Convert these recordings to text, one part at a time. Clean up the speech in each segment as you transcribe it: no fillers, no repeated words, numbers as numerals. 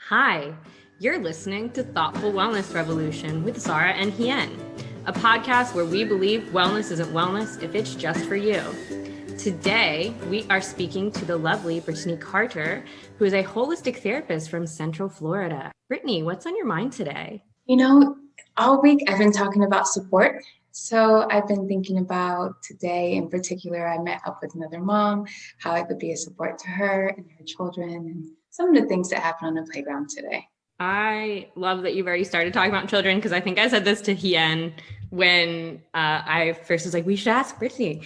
Hi, you're listening to Thoughtful Wellness Revolution with Zara and Hien, a podcast where we believe wellness isn't wellness if it's just for you. Today, we are speaking to the lovely Brittini Carter, who is a holistic therapist from Central Florida. Brittini, what's on your mind today? All week I've been talking about support. So I've been thinking about today in particular, I met up with another mom, how I could be a support to her and her children, and some of the things that happened on the playground today. I love that you've already started talking about children, because I think I said this to Hien when I first was like, we should ask Brittini.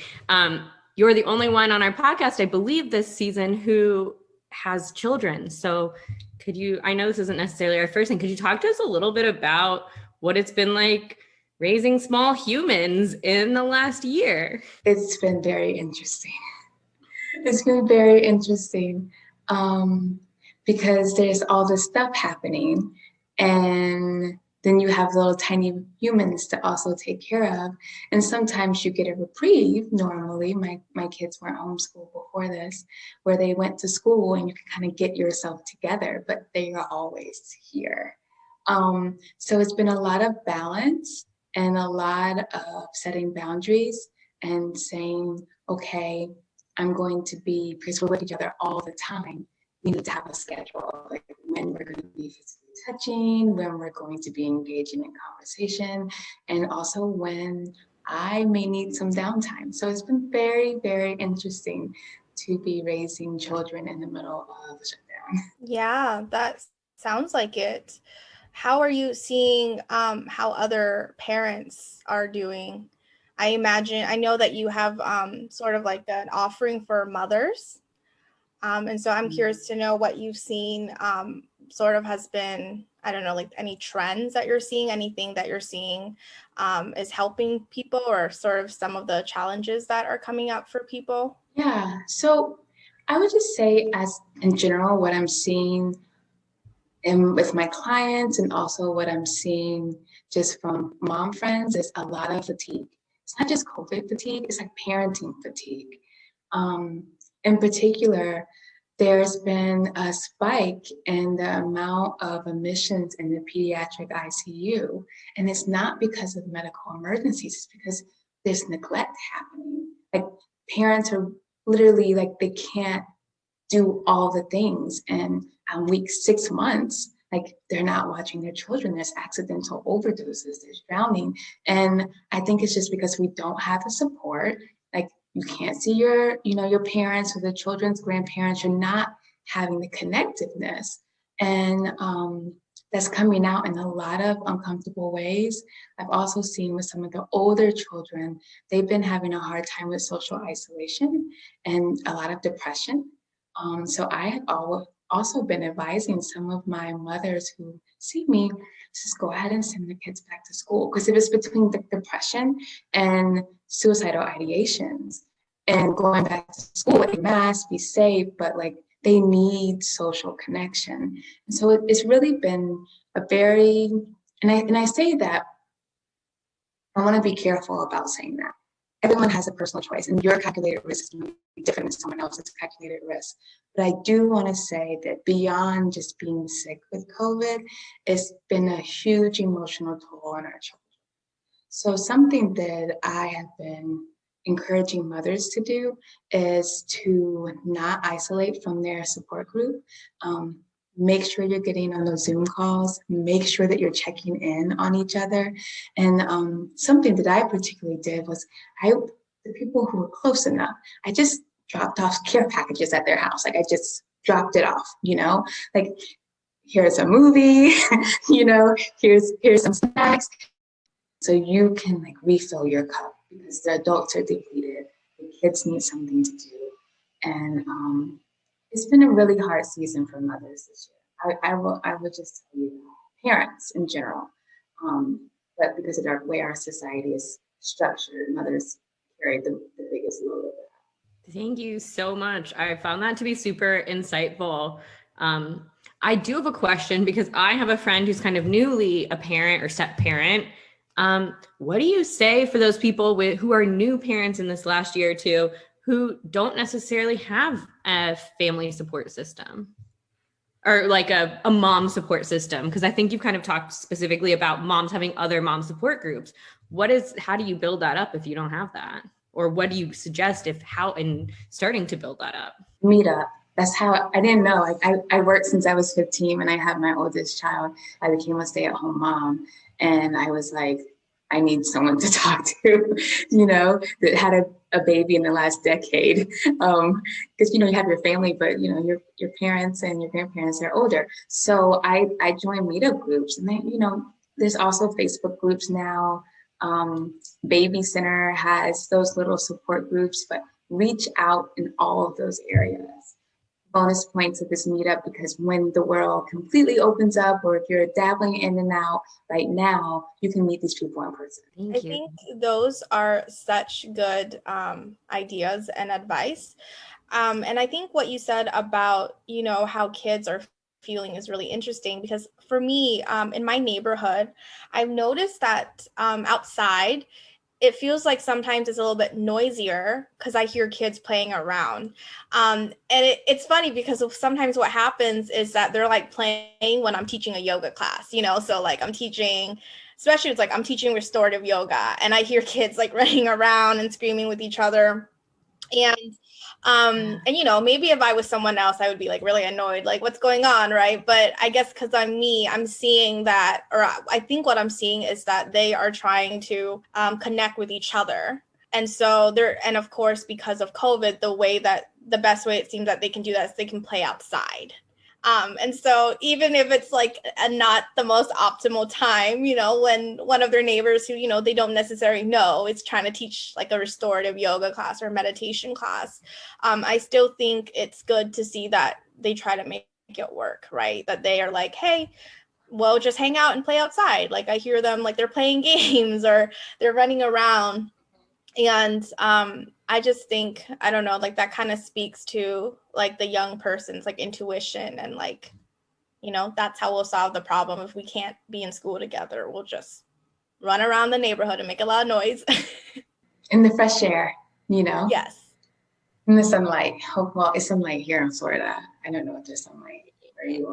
You're the only one on our podcast, I believe, this season who has children. So could you, I know this isn't necessarily our first thing, could you talk to us a little bit about what it's been like raising small humans in the last year? It's been very interesting. It's been very interesting because there's all this stuff happening, and then you have little tiny humans to also take care of. And sometimes you get a reprieve. Normally, my kids weren't homeschooled before this, where they went to school and you can kind of get yourself together, but they are always here. So it's been a lot of balance and a lot of setting boundaries and saying, okay, I'm going to be, because we're with each other all the time, we need to have a schedule, like when we're going to be physically touching, when we're going to be engaging in conversation, and also when I may need some downtime. So it's been very, very interesting to be raising children in the middle of the shutdown. Yeah, that sounds like it. How are you seeing how other parents are doing? I know that you have sort of like an offering for mothers. And so I'm curious to know what you've seen sort of has been, I don't know, like any trends that you're seeing, anything that you're seeing is helping people, or sort of some of the challenges that are coming up for people? Yeah, so I would just say, as in general, what I'm seeing with my clients and also what I'm seeing just from mom friends is a lot of fatigue. It's not just COVID fatigue, it's like parenting fatigue. In particular, there's been a spike in the amount of admissions in the pediatric ICU. And it's not because of medical emergencies, it's because there's neglect happening. Like, parents are literally like, they can't do all the things. And week 6 months, like, they're not watching their children. There's accidental overdoses, there's drowning. And I think it's just because we don't have the support. Like, you can't see your parents or the children's grandparents. You're not having the connectiveness. And that's coming out in a lot of uncomfortable ways. I've also seen with some of the older children, they've been having a hard time with social isolation and a lot of depression. So I have also been advising some of my mothers who see me, just go ahead and send the kids back to school. Because if it's between the depression and suicidal ideations and going back to school, with a mask, be safe, but like, they need social connection. And so it's really been a very, and I say that, I want to be careful about saying that. Everyone has a personal choice, and your calculated risk is going to be different than someone else's calculated risk. But I do want to say that beyond just being sick with COVID, it's been a huge emotional toll on our children. So something that I have been encouraging mothers to do is to not isolate from their support group. Make sure you're getting on those Zoom calls, make sure that you're checking in on each other. And something that I particularly did was, the people who were close enough, I just dropped off care packages at their house. Like, I just dropped it off, like, here's a movie, here's some snacks. So you can like refill your cup, because the adults are depleted, the kids need something to do. And it's been a really hard season for mothers this year. I would just tell you that. Parents in general. But because of the way our society is structured, mothers carry the biggest load of that. Thank you so much. I found that to be super insightful. I do have a question, because I have a friend who's kind of newly a parent or step parent. What do you say for those people who are new parents in this last year or two, who don't necessarily have a family support system? or like a mom support system? Because I think you've kind of talked specifically about moms having other mom support groups. How do you build that up if you don't have that? Or what do you suggest in starting to build that up? Meetup. That's how I didn't know. I worked since I was 15 when I had my oldest child. I became a stay-at-home mom, and I was like, I need someone to talk to, that had a baby in the last decade. Because you have your family, but your parents and your grandparents are older. So I joined meetup groups, and then there's also Facebook groups now. Baby Center has those little support groups, but reach out in all of those areas. Bonus points of this meetup, because when the world completely opens up, or if you're dabbling in and out right now, you can meet these people in person. I think those are such good ideas and advice. And I think what you said about, how kids are feeling is really interesting, because for me, in my neighborhood, I've noticed that outside, it feels like sometimes it's a little bit noisier because I hear kids playing around. And it's funny because sometimes what happens is that they're like playing when I'm teaching a yoga class, so like I'm teaching, especially it's like I'm teaching restorative yoga, and I hear kids like running around and screaming with each other. And maybe if I was someone else, I would be like really annoyed, like what's going on, right? But I guess because I'm me, I'm seeing that, or I think what I'm seeing is that they are trying to connect with each other. And so and of course, because of COVID, the best way it seems that they can do that is they can play outside. And so even if it's like not the most optimal time, when one of their neighbors who, they don't necessarily know is trying to teach like a restorative yoga class or meditation class, I still think it's good to see that they try to make it work, right? That they are like, hey, well, just hang out and play outside. Like I hear them like they're playing games or they're running around. And I just think, I don't know, like that kind of speaks to like the young person's like intuition, and like, that's how we'll solve the problem. If we can't be in school together, we'll just run around the neighborhood and make a lot of noise. In the fresh air, Yes. In the sunlight. Oh, well, it's sunlight here in Florida. I don't know if there's sunlight where you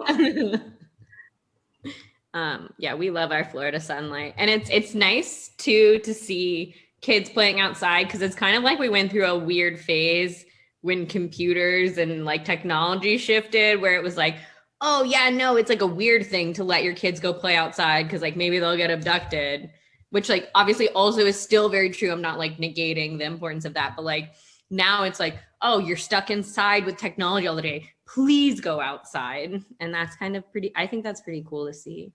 are. Yeah, we love our Florida sunlight. And it's nice too to see kids playing outside, because it's kind of like we went through a weird phase when computers and like technology shifted, where it was like, oh yeah, no, it's like a weird thing to let your kids go play outside because like maybe they'll get abducted, which like obviously also is still very true. I'm not like negating the importance of that, but like now it's like, oh, you're stuck inside with technology all the day, please go outside. And that's kind of I think that's pretty cool to see.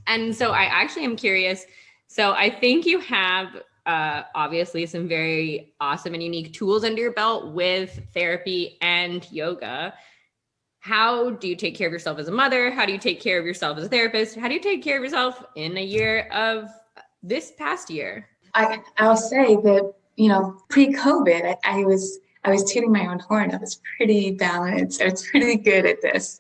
And so I actually am curious, so I think you have obviously some very awesome and unique tools under your belt with therapy and yoga. How do you take care of yourself as a mother? How do you take care of yourself as a therapist? How do you take care of yourself in a year of this past year? I'll say that, pre-COVID, I was tooting my own horn. I was pretty balanced. I was pretty good at this.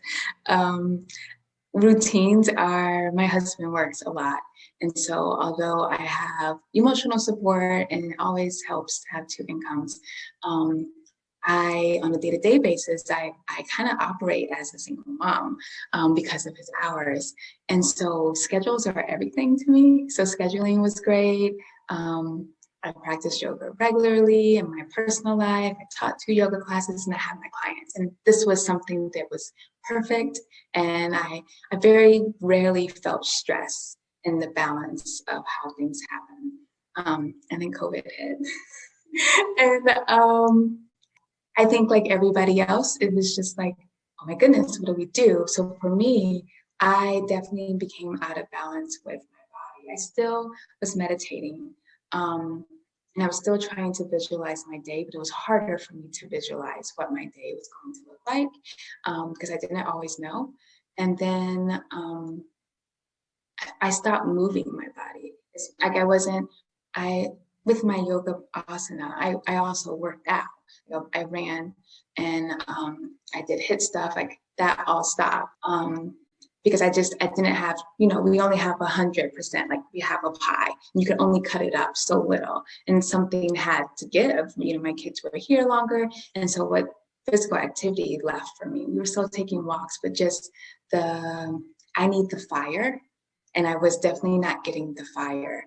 Routines my husband works a lot. And so although I have emotional support and it always helps to have two incomes, on a day-to-day basis, I kind of operate as a single mom because of his hours. And so schedules are everything to me. So scheduling was great. I practice yoga regularly in my personal life. I taught 2 yoga classes and I had my clients. And this was something that was perfect. And I very rarely felt stress in the balance of how things happen. And then COVID hit. And I think like everybody else, it was just like, oh my goodness, what do we do? So for me, I definitely became out of balance with my body. I still was meditating. And I was still trying to visualize my day, but it was harder for me to visualize what my day was going to look like because I didn't always know. And then I stopped moving my body. It's like with my yoga asana, I also worked out. I ran and I did HIIT stuff, like that all stopped. Because I didn't have, we only have 100%, like we have a pie, and you can only cut it up so little, and something had to give. My kids were here longer, and so what physical activity left for me. We were still taking walks, but just I need the fire. And I was definitely not getting the fire,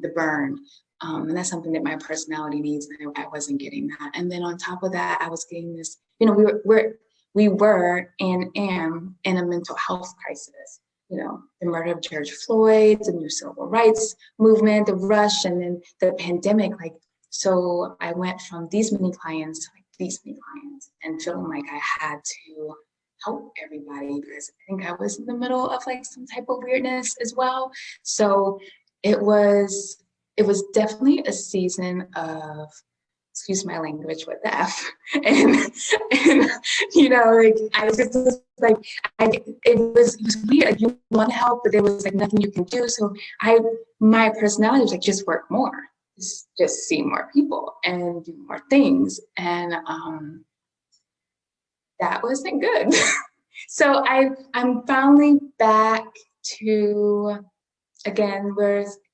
the burn. And that's something that my personality needs, and I wasn't getting that. And then on top of that, I was getting this, we were and am in a mental health crisis. The murder of George Floyd, the new civil rights movement, the rush, and then the pandemic. So I went from these many clients to these many clients, and feeling like I had to help everybody because I think I was in the middle of some type of weirdness as well. So it was definitely a season of, excuse my language, what the F, and I was just it was weird. You want to help, but there was nothing you can do. So my personality was just work more, just see more people and do more things, and that wasn't good. So I'm finally back to, again,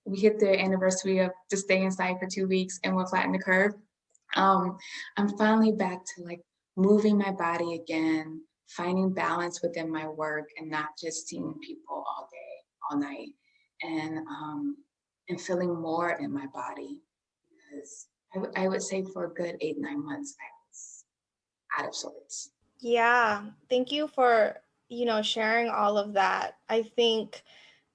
we hit the anniversary of just stay inside for 2 weeks and we'll flatten the curve. I'm finally back to moving my body again, finding balance within my work and not just seeing people all day, all night, and feeling more in my body. Because I would say for a good 8-9 months, I was out of sorts. Yeah, thank you for, sharing all of that. I think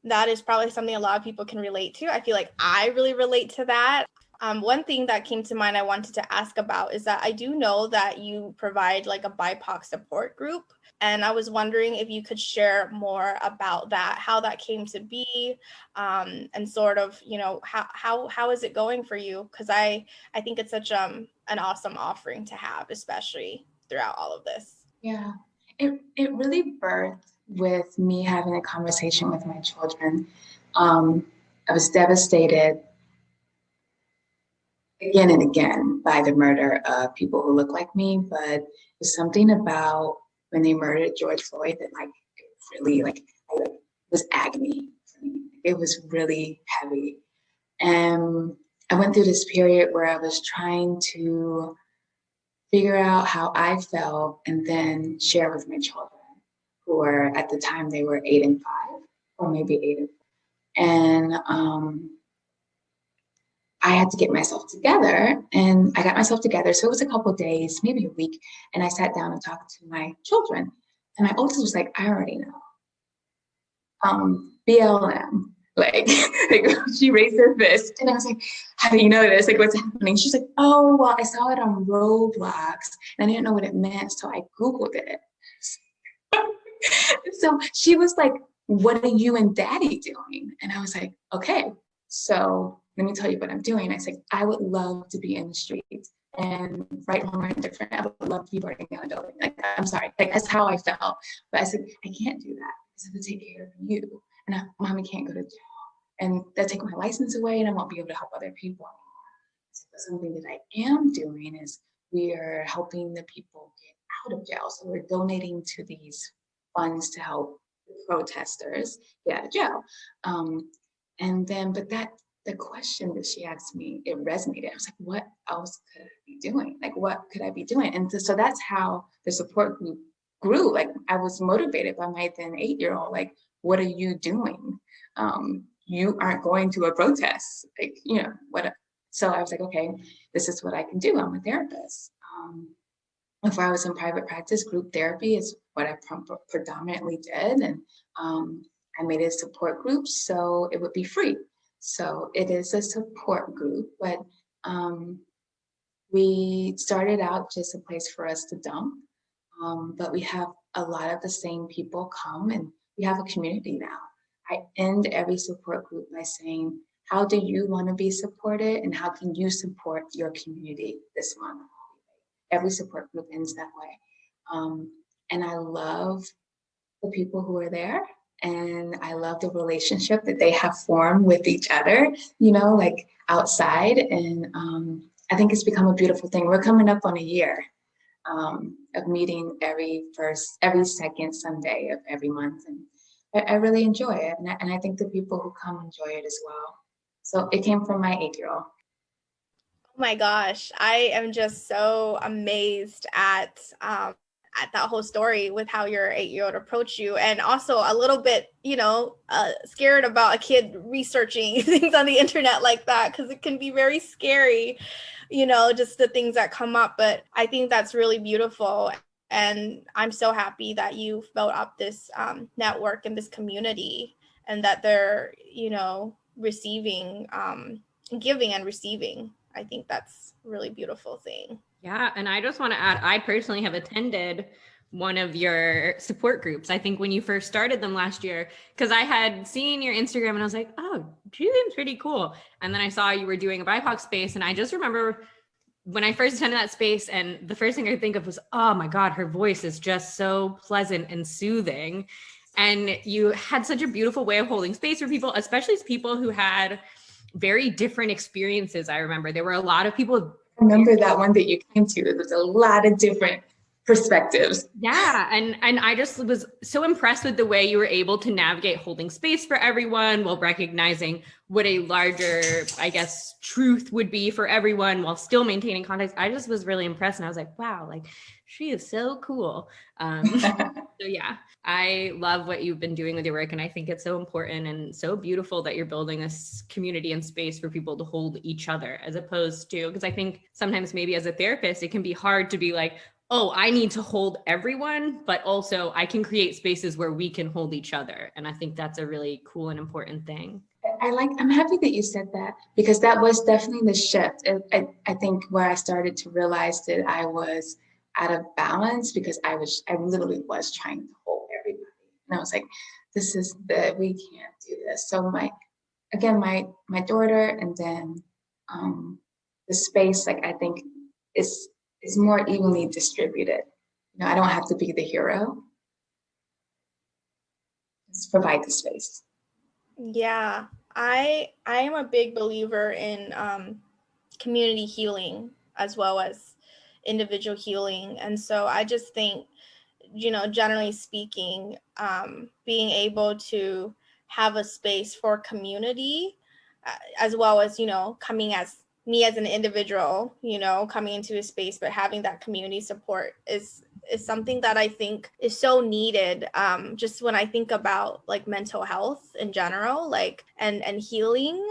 that is probably something a lot of people can relate to. I feel like I really relate to that. One thing that came to mind I wanted to ask about is that I do know that you provide a BIPOC support group. And I was wondering if you could share more about that, how that came to be, and sort of, how is it going for you? Because I think it's such an awesome offering to have, especially throughout all of this. Yeah, it really birthed with me having a conversation with my children. I was devastated again and again by the murder of people who look like me, but there's something about when they murdered George Floyd that it really was agony for me. It was really heavy. And I went through this period where I was trying to figure out how I felt and then share with my children, who were at the time they were 8 and 5, or maybe 8 and 4. And I had to get myself together, and I got myself together. So it was a couple of days, maybe a week, and I sat down and talked to my children. And my oldest was like, I already know. BLM. She raised her fist, and I was like, how do you know this? What's happening? She's like, oh, well, I saw it on Roblox, and I didn't know what it meant, so I Googled it. So she was like, what are you and Daddy doing? And I was like, okay, so let me tell you what I'm doing. I said, I would love to be in the streets and right, wrong, or indifferent. I would love to be burning down a building. I'm sorry, that's how I felt. But I said, I can't do that because I have to take care of you. And Mommy can't go to jail. And they'll take my license away and I won't be able to help other people anymore. So something that I am doing is we are helping the people get out of jail. So we're donating to these funds to help the protesters get out of jail. The question that she asked me, it resonated. I was like, what else could I be doing? What could I be doing? And so that's how the support group grew. I was motivated by my then 8-year-old, what are you doing? You aren't going to a protest, what? So I was like, okay, this is what I can do. I'm a therapist. Before I was in private practice, group therapy is what I predominantly did. And I made a support group so it would be free. So it is a support group, but we started out just a place for us to dump. But we have a lot of the same people come, and we have a community now. I end every support group by saying, how do you want to be supported and how can you support your community this month? Every support group ends that way. And I love the people who are there, and I love the relationship that they have formed with each other, outside. And I think it's become a beautiful thing. We're coming up on a year of meeting every second Sunday of every month. And I really enjoy it. And I think the people who come enjoy it as well. So it came from my 8-year-old. Oh my gosh, I am just so amazed at that whole story with how your 8-year-old approached you, and also a little bit, scared about a kid researching things on the internet like that, because it can be very scary, just the things that come up. But I think that's really beautiful. And I'm so happy that you built up this network and this community, and that they're, receiving, giving and receiving. I think that's a really beautiful thing. Yeah. And I just want to add, I personally have attended one of your support groups. I think when you first started them last year, because I had seen your Instagram and I was like, oh, she seems pretty cool. And then I saw you were doing a BIPOC space. And I just remember when I first attended that space, and the first thing I think of was, oh my God, her voice is just so pleasant and soothing. And you had such a beautiful way of holding space for people, especially people who had very different experiences. I remember there were a lot of people. I remember that one that you came to. There was a lot of different perspectives. Yeah. And I just was so impressed with the way you were able to navigate holding space for everyone while recognizing what a larger, I guess, truth would be for everyone while still maintaining context. I just was really impressed. And I was like, wow, like she is so cool. So yeah, I love what you've been doing with your work. And I think it's so important and so beautiful that you're building this community and space for people to hold each other, as opposed to, because I think sometimes maybe as a therapist, it can be hard to be like, oh, I need to hold everyone, but also I can create spaces where we can hold each other. And I think that's a really cool and important thing. I'm happy that you said that, because that was definitely the shift. I think where I started to realize that I was out of balance, because I literally was trying to hold everybody. And I was like, we can't do this. So my daughter, and then the space, like I think is more evenly distributed. I don't have to be the hero. Just provide the space. Yeah, I am a big believer in community healing as well as individual healing. And so I just think, generally speaking, being able to have a space for community, as well as, coming as me as an individual, coming into a space, but having that community support is something that I think is so needed. Just when I think about like mental health in general, like and healing,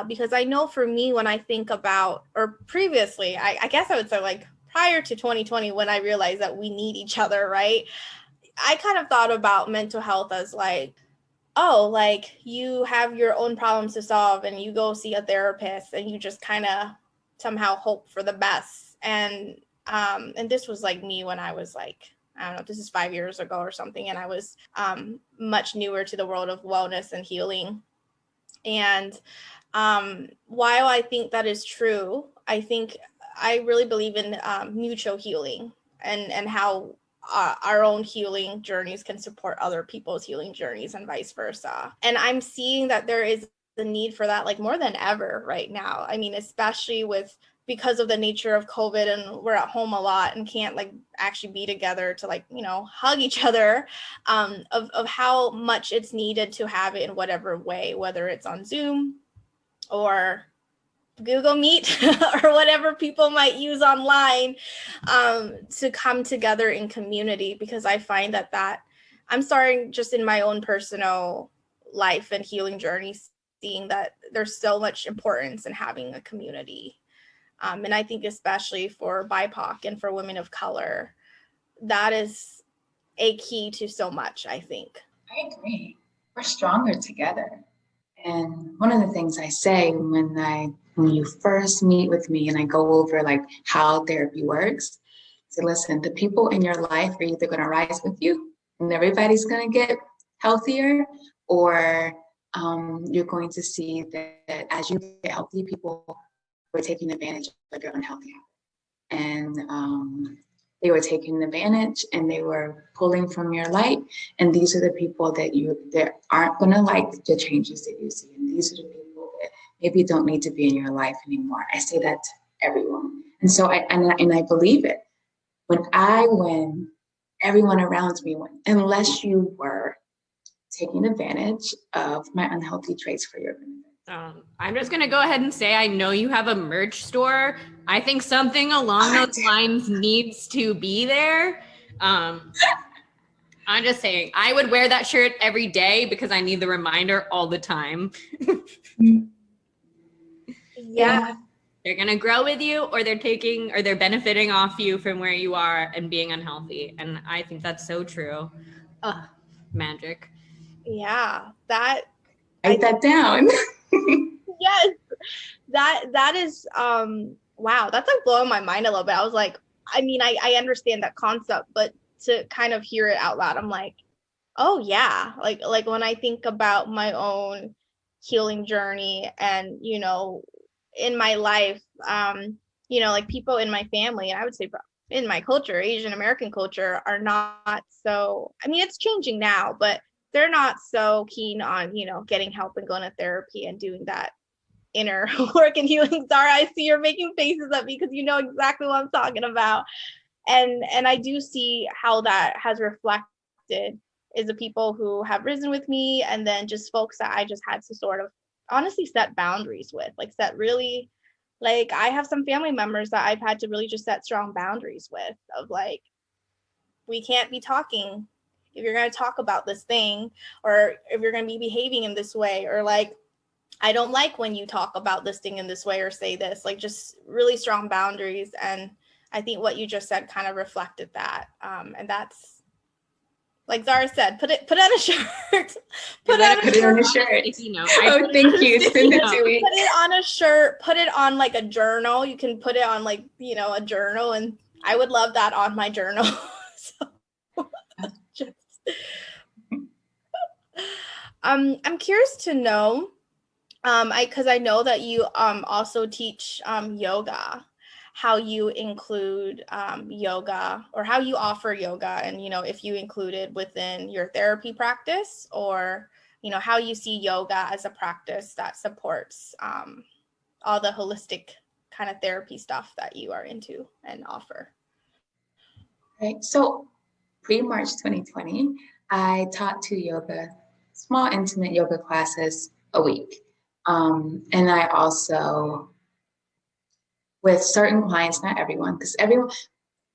because I know for me, when I think about, or previously, I guess I would say like prior to 2020, when I realized that we need each other, right? I kind of thought about mental health as like, oh, like you have your own problems to solve and you go see a therapist and you just kind of somehow hope for the best. And this was like me when I was like, I don't know, this is 5 years ago or something. And I was much newer to the world of wellness and healing. And while I think that is true, I really believe in mutual healing and how our own healing journeys can support other people's healing journeys and vice versa. And I'm seeing that there is the need for that, like more than ever right now. I mean, especially because of the nature of COVID, and we're at home a lot and can't like actually be together to like, hug each other, of how much it's needed to have it in whatever way, whether it's on Zoom or Google Meet or whatever people might use online, to come together in community, because I find that I'm starting just in my own personal life and healing journey, seeing that there's so much importance in having a community. And I think especially for BIPOC and for women of color, that is a key to so much, I think. I agree. We're stronger together. And one of the things I say when you first meet with me and I go over like how therapy works, so listen, the people in your life are either going to rise with you and everybody's going to get healthier, or you're going to see that as you get healthy, people were taking advantage of your unhealthy habits. And they were taking advantage and they were pulling from your light. And these are the people that aren't going to like the changes that you see. And these are the people that maybe don't need to be in your life anymore. I say that to everyone. And so I believe it. When everyone around me went, unless you were taking advantage of my unhealthy traits for your benefit. I'm just going to go ahead and say, I know you have a merch store. I think something along those lines needs to be there. I'm just saying, I would wear that shirt every day because I need the reminder all the time. Yeah. They're going to grow with you, or they're benefiting off you from where you are and being unhealthy. And I think that's so true. Ugh, magic. Yeah. Write that down. Yes. That is, wow. That's like blowing my mind a little bit. I was like, I mean, I understand that concept, but to kind of hear it out loud, I'm like, oh yeah. Like when I think about my own healing journey and, you know, in my life, you know, like people in my family, and I would say in my culture, Asian American culture, are not so, I mean, it's changing now, but they're not so keen on, you know, getting help and going to therapy and doing that inner work and healing. Sorry, I see you're making faces at me because you know exactly what I'm talking about. And I do see how that has reflected is the people who have risen with me, and then just folks that I just had to sort of honestly set boundaries with, like set really, like I have some family members that I've had to really just set strong boundaries with, of like, we can't be talking if you're going to talk about this thing, or if you're going to be behaving in this way, or like, I don't like when you talk about this thing in this way or say this, like just really strong boundaries. And I think what you just said kind of reflected that. And that's, like Zara said, put it on a shirt. Put it on a shirt. Oh, thank you. Send it to me. Put it on a shirt. Put it on like a journal. You can put it on like, you know, a journal, and I would love that on my journal. I'm curious to know, because I know that you also teach yoga, how you include yoga, or how you offer yoga, and you know, if you include it within your therapy practice, or you know, how you see yoga as a practice that supports all the holistic kind of therapy stuff that you are into and offer. Right. So pre-March 2020, I taught 2 small intimate yoga classes a week. And I also, with certain clients, not everyone, because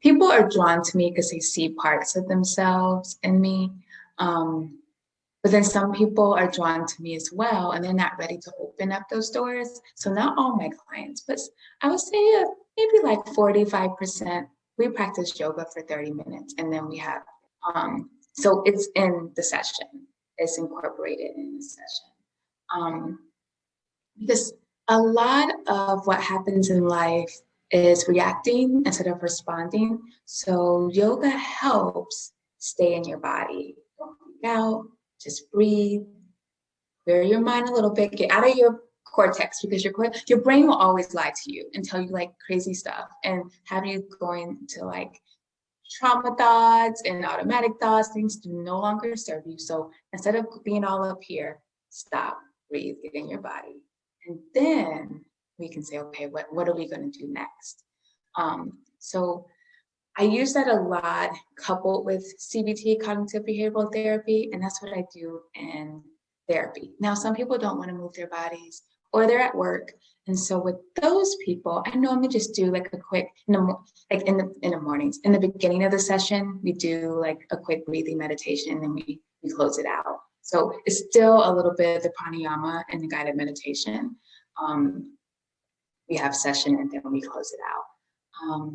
people are drawn to me because they see parts of themselves in me. But then some people are drawn to me as well, and they're not ready to open up those doors. So not all my clients, but I would say maybe like 45%, we practice yoga for 30 minutes. And then we have, so it's in the session, it's incorporated in the session. Because a lot of what happens in life is reacting instead of responding. So yoga helps stay in your body. Don't freak out, just breathe, clear your mind a little bit, get out of your cortex, because your brain will always lie to you and tell you like crazy stuff and have you going to like trauma thoughts and automatic thoughts. Things do no longer serve you. So instead of being all up here, stop, breathe, get in your body. And then we can say, okay, what are we going to do next? So I use that a lot coupled with CBT, cognitive behavioral therapy, and that's what I do in therapy. Now, some people don't want to move their bodies, or they're at work. And so with those people, I normally just do like a quick, in the mornings, in the beginning of the session, we do like a quick breathing meditation, and then we close it out. So it's still a little bit of the pranayama and the guided meditation. We have session and then we close it out.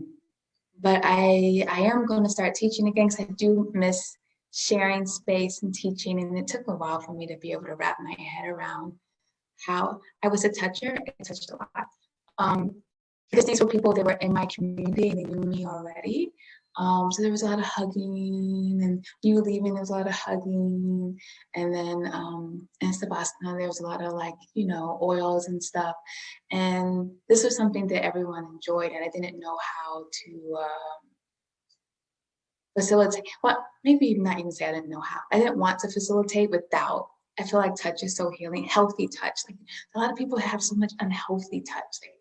But I am going to start teaching again, because I do miss sharing space and teaching. And it took a while for me to be able to wrap my head around how I was a toucher. I touched a lot. Because these were people that were in my community and they knew me already. So there was a lot of hugging, and you leaving, there was a lot of hugging. And then in Savasana, there was a lot of like, you know, oils and stuff. And this was something that everyone enjoyed, and I didn't know how to facilitate. Well, maybe not even say I didn't know how. I didn't want to facilitate without. I feel like touch is so healing, healthy touch. Like a lot of people have so much unhealthy touch. Like,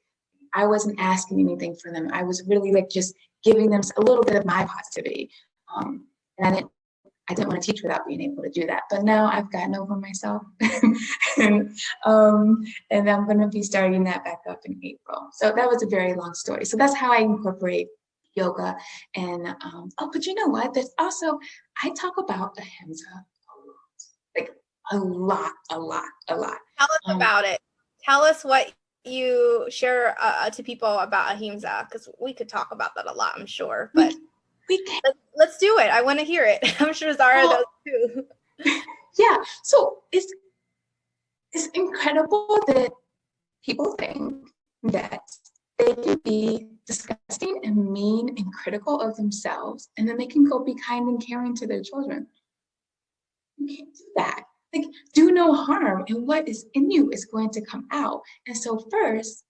I wasn't asking anything for them. I was really like just giving them a little bit of my positivity. And I didn't want to teach without being able to do that. But now I've gotten over myself. and I'm going to be starting that back up in April. So that was a very long story. So that's how I incorporate yoga. And, but you know what? There's also, I talk about ahimsa like a lot. Tell us about it. Tell us what you share to people about ahimsa, because we could talk about that a lot, I'm sure. But we can. Let's do it. I want to hear it. I'm sure Zara does too. Yeah. So it's incredible that people think that they can be disgusting and mean and critical of themselves, and then they can go be kind and caring to their children. You can't do that. Like, do no harm, and what is in you is going to come out. And so first,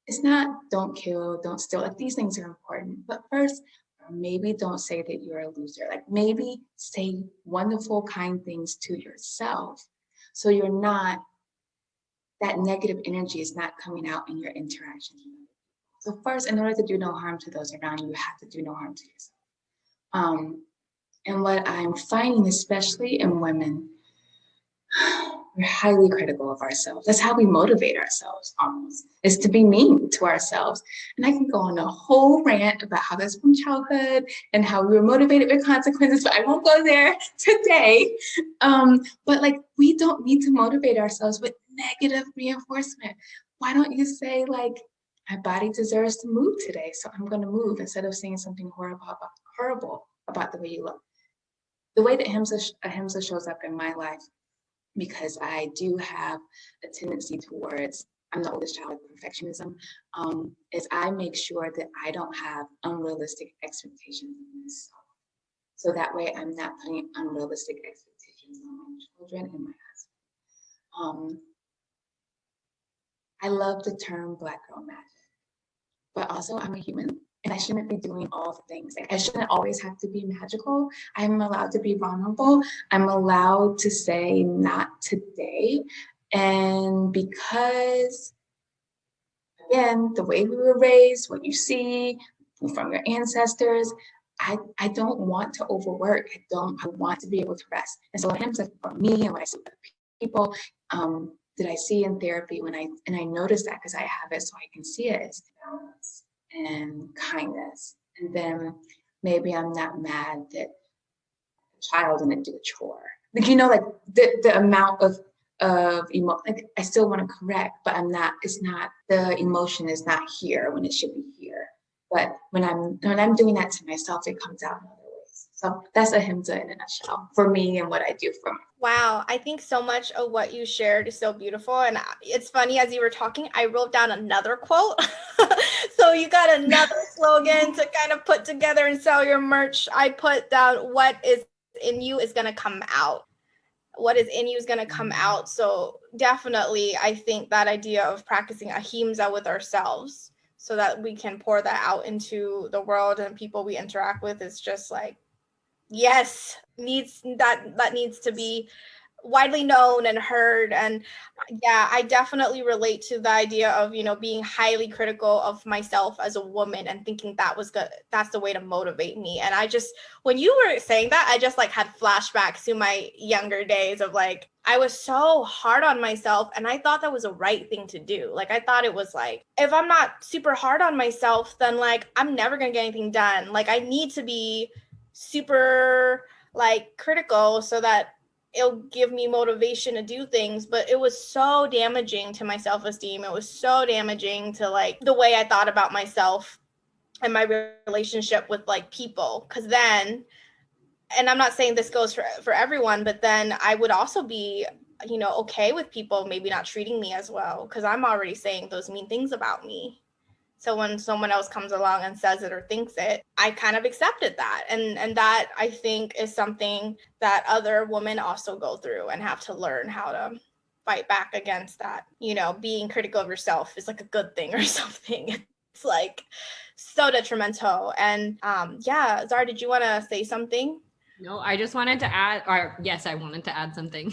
it's not don't kill, don't steal. Like, these things are important. But first, maybe don't say that you're a loser. Like, maybe say wonderful, kind things to yourself, so you're not, that negative energy is not coming out in your interactions. So first, in order to do no harm to those around you, you have to do no harm to yourself. And what I'm finding, especially in women, we're highly critical of ourselves. That's how we motivate ourselves, almost, is to be mean to ourselves. And I can go on a whole rant about how that's from childhood and how we were motivated with consequences, but I won't go there today. But like, we don't need to motivate ourselves with negative reinforcement. Why don't you say, like, my body deserves to move today, so I'm going to move, instead of saying something horrible about the way you look. The way that ahimsa shows up in my life, because I do have a tendency towards, I'm the oldest child, perfectionism, is I make sure that I don't have unrealistic expectations of myself. So that way I'm not putting unrealistic expectations on my children and my husband. I love the term Black girl magic, but also I'm a human. And I shouldn't be doing all the things. Like, I shouldn't always have to be magical. I'm allowed to be vulnerable. I'm allowed to say not today. And because, again, the way we were raised, what you see from your ancestors, I don't want to overwork. I want to be able to rest. And so ahimsa for me, and what I see with people, that I see in therapy and I notice that because I have it, so I can see it, is balance and kindness. And then maybe I'm not mad that a child didn't do a chore. Like, you know, like the amount of like, I still want to correct, but I'm not, it's not, the emotion is not here when it should be here. But when I'm doing that to myself, it comes out in other ways. So that's ahimsa in a nutshell for me and what I do for me. Wow, I think so much of what you shared is so beautiful. And it's funny, as you were talking, I wrote down another quote. So you got another slogan to kind of put together and sell your merch. I put down, what is in you is going to come out. What is in you is going to come out. So definitely, I think that idea of practicing ahimsa with ourselves so that we can pour that out into the world and people we interact with is just like, yes, needs to be widely known and heard. And yeah, I definitely relate to the idea of, you know, being highly critical of myself as a woman and thinking that was good, that's the way to motivate me. And I just, when you were saying that, I just like had flashbacks to my younger days of like, I was so hard on myself and I thought that was a right thing to do. Like, I thought it was like, if I'm not super hard on myself, then like, I'm never gonna get anything done. Like, I need to be super like critical so that it'll give me motivation to do things. But it was so damaging to my self-esteem. It was so damaging to like the way I thought about myself and my relationship with like people. Because then, and I'm not saying this goes for everyone, but then I would also be, you know, okay with people maybe not treating me as well because I'm already saying those mean things about me. So when someone else comes along and says it or thinks it, I kind of accepted that. And that, I think, is something that other women also go through and have to learn how to fight back against that. You know, being critical of yourself is like a good thing or something. It's like so detrimental. And yeah, Zara, did you want to say something? No, I just wanted to add, or yes, I wanted to add something.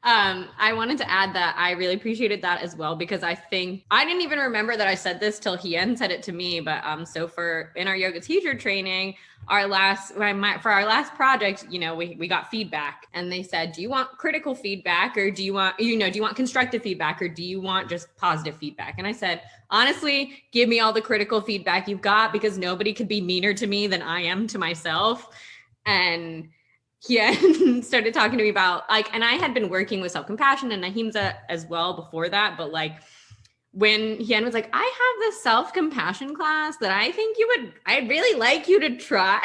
I wanted to add that I really appreciated that as well, because I think I didn't even remember that I said this till Hien said it to me. But so for in our yoga teacher training, for our last project, you know, we got feedback, and they said, do you want critical feedback, or do you want constructive feedback, or do you want just positive feedback? And I said, honestly, give me all the critical feedback you've got, because nobody could be meaner to me than I am to myself. And he started talking to me about like, and I had been working with Self-Compassion and Ahimsa as well before that, but like when Hien was like, I have this Self-Compassion class that I think I'd really like you to try.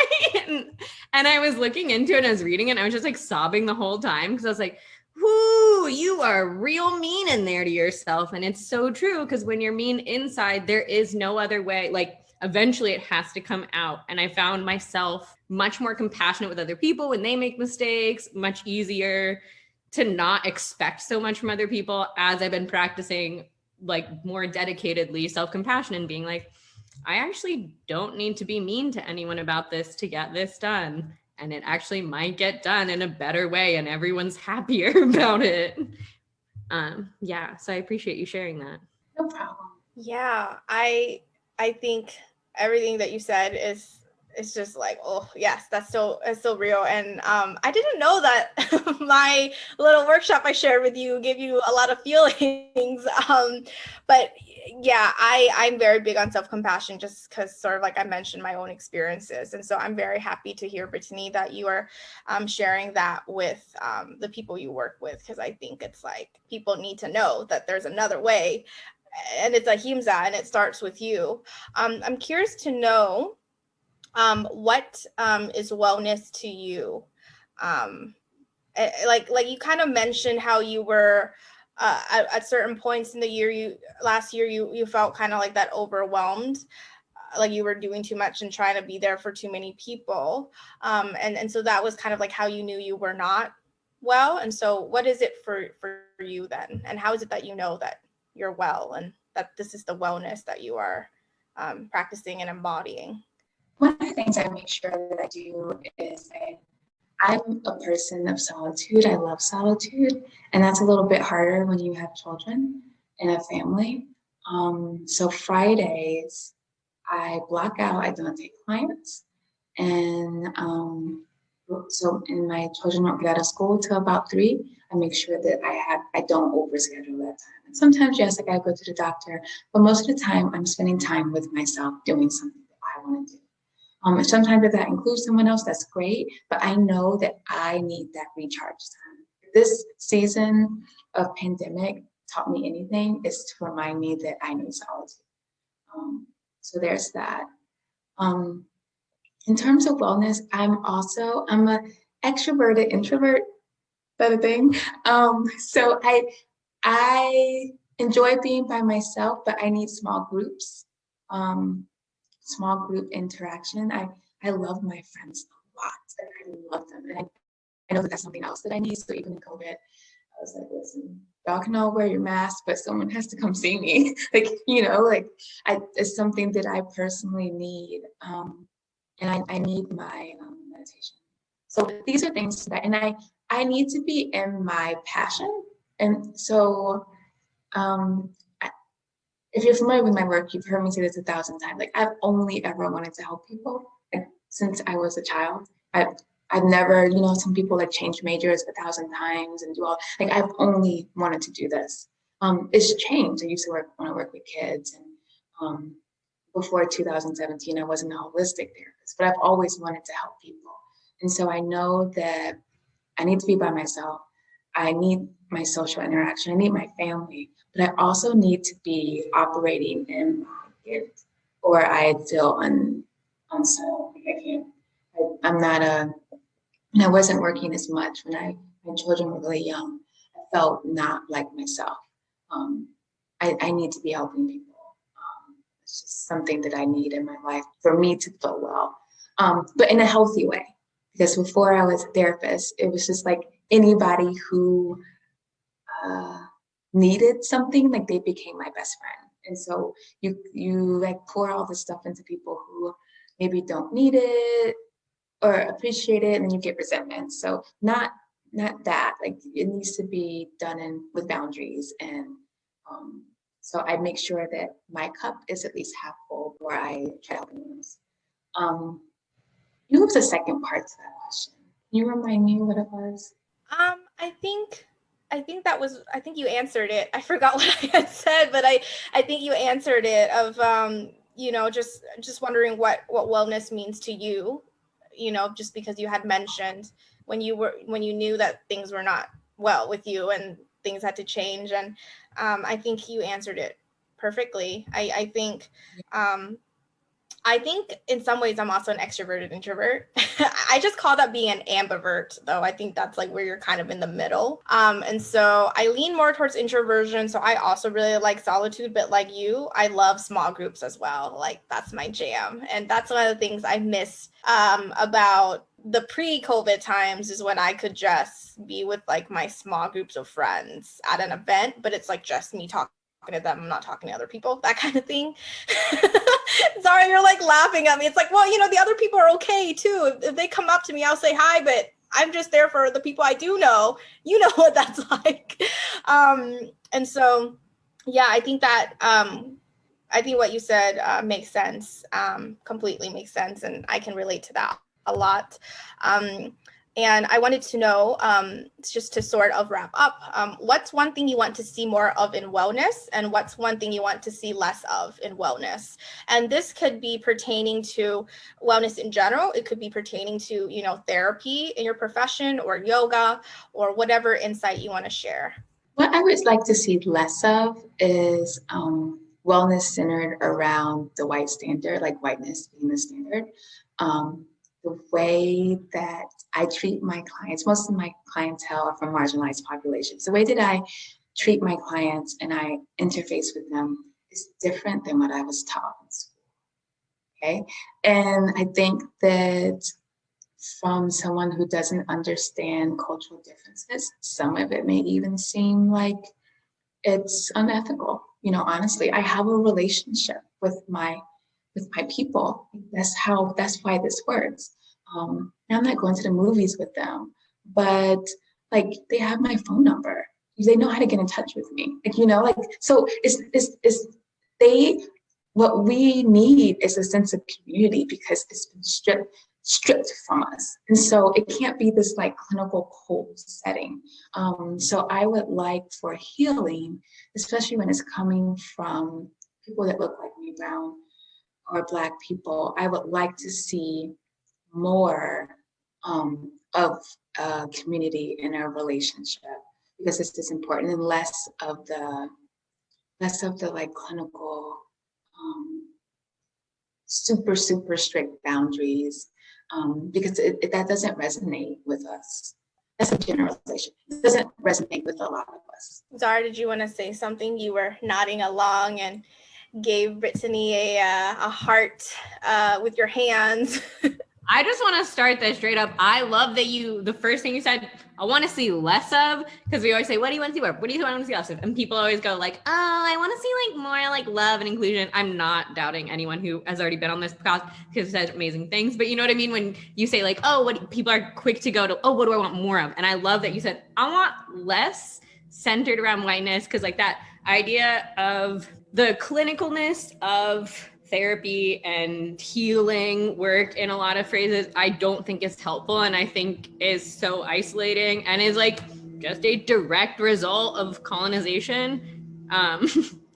and I was looking into it and I was reading it and I was just like sobbing the whole time, because I was like, whoo, you are real mean in there to yourself. And it's so true, because when you're mean inside, there is no other way. Like eventually it has to come out. And I found myself much more compassionate with other people when they make mistakes, much easier to not expect so much from other people as I've been practicing like more dedicatedly self-compassion and being like, I actually don't need to be mean to anyone about this to get this done. And it actually might get done in a better way and everyone's happier about it. Yeah, so I appreciate you sharing that. No problem. Yeah, I think everything that you said is just like, oh yes, it's so real. And I didn't know that my little workshop I shared with you gave you a lot of feelings. But yeah, I'm very big on self-compassion, just because sort of like I mentioned my own experiences. And so I'm very happy to hear, Brittini, that you are sharing that with the people you work with, because I think it's like people need to know that there's another way, and it's ahimsa, and it starts with you. I'm curious to know what is wellness to you. Like you kind of mentioned how you were at certain points in the last year you felt kind of like that overwhelmed, like you were doing too much and trying to be there for too many people, and so that was kind of like how you knew you were not well. And so what is it for you then, and how is it that you know that you're well and that this is the wellness that you are practicing and embodying? One of the things I make sure that I do is I'm a person of solitude. I love solitude, and that's a little bit harder when you have children and a family. So Fridays, I block out, I don't take clients. And my children don't get out of school till about 3. I make sure that I don't overschedule that time. And sometimes, yes, I gotta go to the doctor, but most of the time I'm spending time with myself doing something that I want to do. Sometimes if that includes someone else, that's great, but I know that I need that recharge time. This season of pandemic taught me anything, is to remind me that I need solitude. So there's that. In terms of wellness, I'm a extroverted introvert, that a thing. So I enjoy being by myself, but I need small groups, small group interaction. I love my friends a lot. I love them. And I know that that's something else that I need. So even in COVID, I was like, listen, y'all can all wear your mask, but someone has to come see me. It's something that I personally need. And I need my meditation. So these are things that, and I need to be in my passion. And so if you're familiar with my work, you've heard me say this 1,000 times. Like, I've only ever wanted to help people since I was a child. I've never, some people like change majors 1,000 times and do all, like, I've only wanted to do this. It's changed. I used to want to work with kids, and before 2017, I wasn't a holistic therapist, but I've always wanted to help people. And so I know that I need to be by myself. I need my social interaction. I need my family, but I also need to be operating in my gift, or I feel unsettled. I can't. I wasn't working as much when my children were really young. I felt not like myself. I need to be helping people. It's just something that I need in my life for me to feel well, but in a healthy way. Because before I was a therapist, it was just like anybody who needed something, like they became my best friend. And so you like pour all this stuff into people who maybe don't need it, or appreciate it, and then you get resentment. So not that, like it needs to be done with boundaries. And so I make sure that my cup is at least half full before I try to help anyone else. What was the second part to that question? Can you remind me what it was? I think you answered it. I forgot what I had said, but I think you answered it of, just wondering what wellness means to you, just because you had mentioned when you knew that things were not well with you and things had to change. And I think you answered it perfectly. I think in some ways I'm also an extroverted introvert. I just call that being an ambivert, though. I think that's like where you're kind of in the middle. And so I lean more towards introversion. So I also really like solitude, but like you, I love small groups as well. Like that's my jam. And that's one of the things I miss about the pre-COVID times, is when I could just be with like my small groups of friends at an event, but it's like just me talking to them. I'm not talking to other people, that kind of thing. Sorry, you're like laughing at me. It's like, well, the other people are okay too. If they come up to me, I'll say hi, but I'm just there for the people I do know. You know what that's like. And so, yeah, I think that, I think what you said makes sense, completely makes sense. And I can relate to that a lot. And I wanted to know, just to sort of wrap up, what's one thing you want to see more of in wellness, and what's one thing you want to see less of in wellness? And this could be pertaining to wellness in general. It could be pertaining to, therapy in your profession, or yoga, or whatever insight you want to share. What I would like to see less of is wellness centered around the white standard, like whiteness being the standard. The way that I treat my clients, most of my clientele are from marginalized populations. The way that I treat my clients and I interface with them is different than what I was taught in school. Okay. And I think that from someone who doesn't understand cultural differences, some of it may even seem like it's unethical. Honestly, I have a relationship with my people. That's why this works. I'm not going to the movies with them, but like they have my phone number. They know how to get in touch with me. So it's what we need is a sense of community, because it's been stripped from us. And so it can't be this like clinical cold setting. So I would like for healing, especially when it's coming from people that look like me, brown or Black people, I would like to see more of a community in our relationship, because this is important, and less of the like clinical super strict boundaries, because that doesn't resonate with us. That's a generalization. It doesn't resonate with a lot of us. Zara, did you want to say something? You were nodding along and gave Brittini a heart with your hands. I just want to start this straight up. I love that the first thing you said, I want to see less of, because we always say, what do you want to see more? What do you want to see less of? And people always go like, oh, I want to see like more like love and inclusion. I'm not doubting anyone who has already been on this podcast, because it says amazing things. But you know what I mean? When you say like, oh, what people are quick to go to, oh, what do I want more of? And I love that you said, I want less centered around whiteness, because like that idea of the clinicalness of therapy and healing work in a lot of phrases, I don't think is helpful, and I think is so isolating and is like just a direct result of colonization.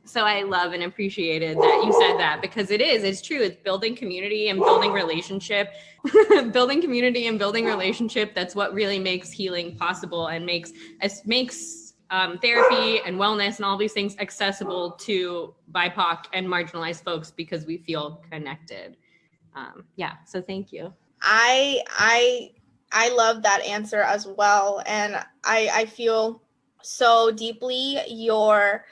So I love and appreciated that you said that, because it's true. It's building community and building relationship, building community and building relationship. That's what really makes healing possible, and makes therapy and wellness and all these things accessible to BIPOC and marginalized folks, because we feel connected. So thank you. I love that answer as well. And I feel so deeply your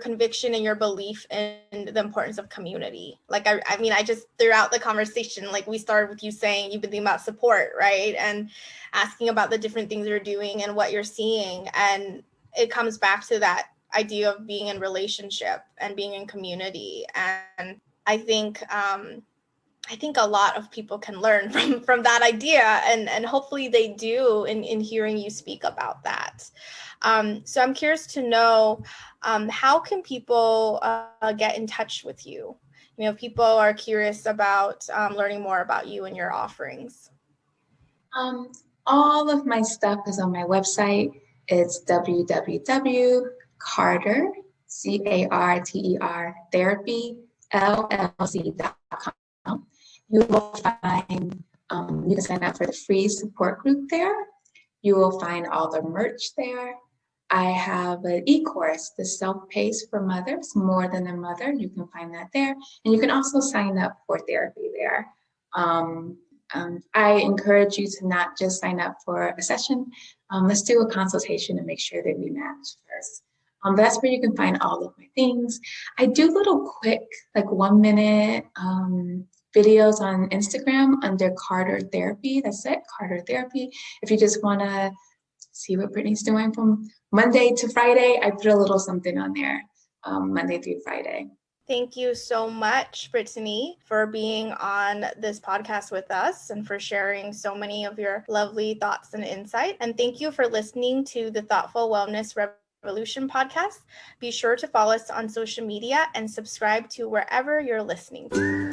conviction and your belief in the importance of community. Like, I mean, I just, throughout the conversation, like we started with you saying you've been thinking about support, right? And asking about the different things you're doing and what you're seeing. And it comes back to that idea of being in relationship and being in community. And I think I think a lot of people can learn from that idea, and hopefully they do in hearing you speak about that. So I'm curious to know, how can people get in touch with you? You know, people are curious about learning more about you and your offerings. All of my stuff is on my website. It's www.carter, CARTER, therapy, LLC.com. You will find, you can sign up for the free support group there. You will find all the merch there. I have an e-course, the Self-Pace for Mothers, More Than a Mother. You can find that there. And you can also sign up for therapy there. I encourage you to not just sign up for a session. Let's do a consultation and make sure that we match first. That's where you can find all of my things. I do little quick, like 1 minute videos on Instagram under Carter Therapy. That's it, Carter Therapy. If you just want to see what Brittany's doing from Monday to Friday, I put a little something on there, Monday through Friday. Thank you so much, Brittini, for being on this podcast with us and for sharing so many of your lovely thoughts and insight. And thank you for listening to the Thoughtful Wellness Revolution podcast. Be sure to follow us on social media and subscribe to wherever you're listening to.